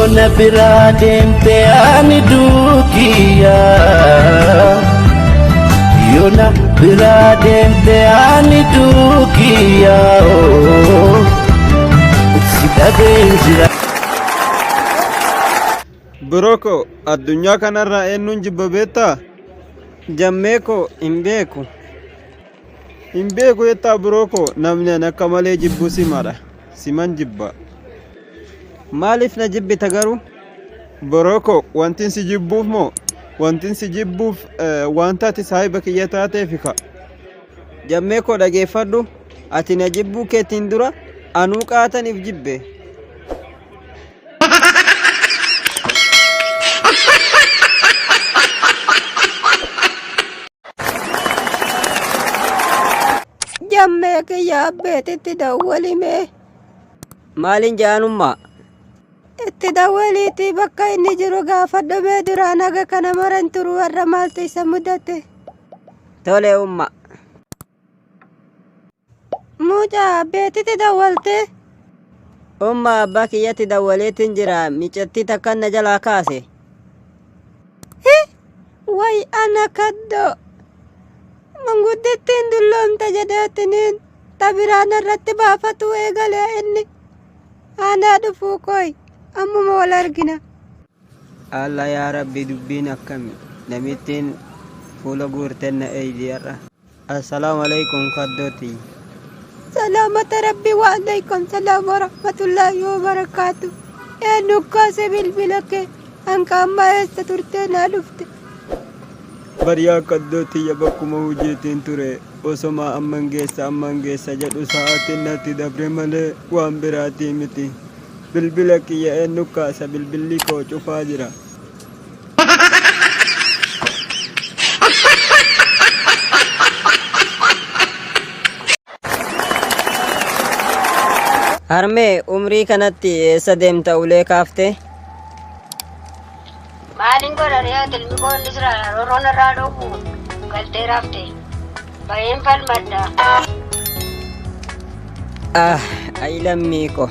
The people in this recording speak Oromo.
Yoona biraa deemte ani duukiyaa. Yoona biraa deemte ani duukiyaa. Si dhabeen jira. Biroo addunyaa kanarraa eenyuun jibba beektaa? Jammee koo hin beeku. Hin beeku jettaa biroo koo namni ani akka malee jibbu simadha. Siman jibba. Maaliif na jibbita garuu? Biroo koo wantin si jibbuuf moo wantin si jibbuuf wanta ati saahiba kiyya taateefi ka. Jammee koo dhageeffadhu. Ati na jibbuu keetiin dura anuu qaataniif jibbe. Jammee kiyya abbeetitti dawwalimee. Maaliin jaanummaa? Itti dawwaliitii bakka inni jiru gaafadhumee duraan haga kana maran turu warra maaltu isa mudate. Tole umma. Mucaa abbeetitti dawwalte. Umma abbaa kiyyatti dawwaleetiin jira micattii takka na jalaa kaase. Way ana kaddo. Manguddittiin dulloomte jedheetiniin tabiraan irratti baafatu eegalee inni. Aanaa dhufuu koy ammuma wal argina. Allah yaa rabbi dubbiin akkami namittiin fuula guurteen na eeydiyarra. Assalaamu alaikum kaddooti. Salaamata rabbi wa alaikum salaam wa rahmatullahi wa barakaatu. Eenyu kaase bilbila kee hanqa ammaa eessa turtee naa dhufte. Bariyaa kaddooti ya bakkuma hojiitiin ture osoma amman geessa jedhu sa'aatiin natti dabre malee waan biraatii miti. Bilbila kiyya eenyu kaasa bilbilli koo cufaa jira. Harmee umrii kanatti eessa deemta ulee kaaftee? Maalin godha re'aa ilmi koonni jira roroon irraa dhoobu galtee raafte baay'een falmadda. Ay lammii ko.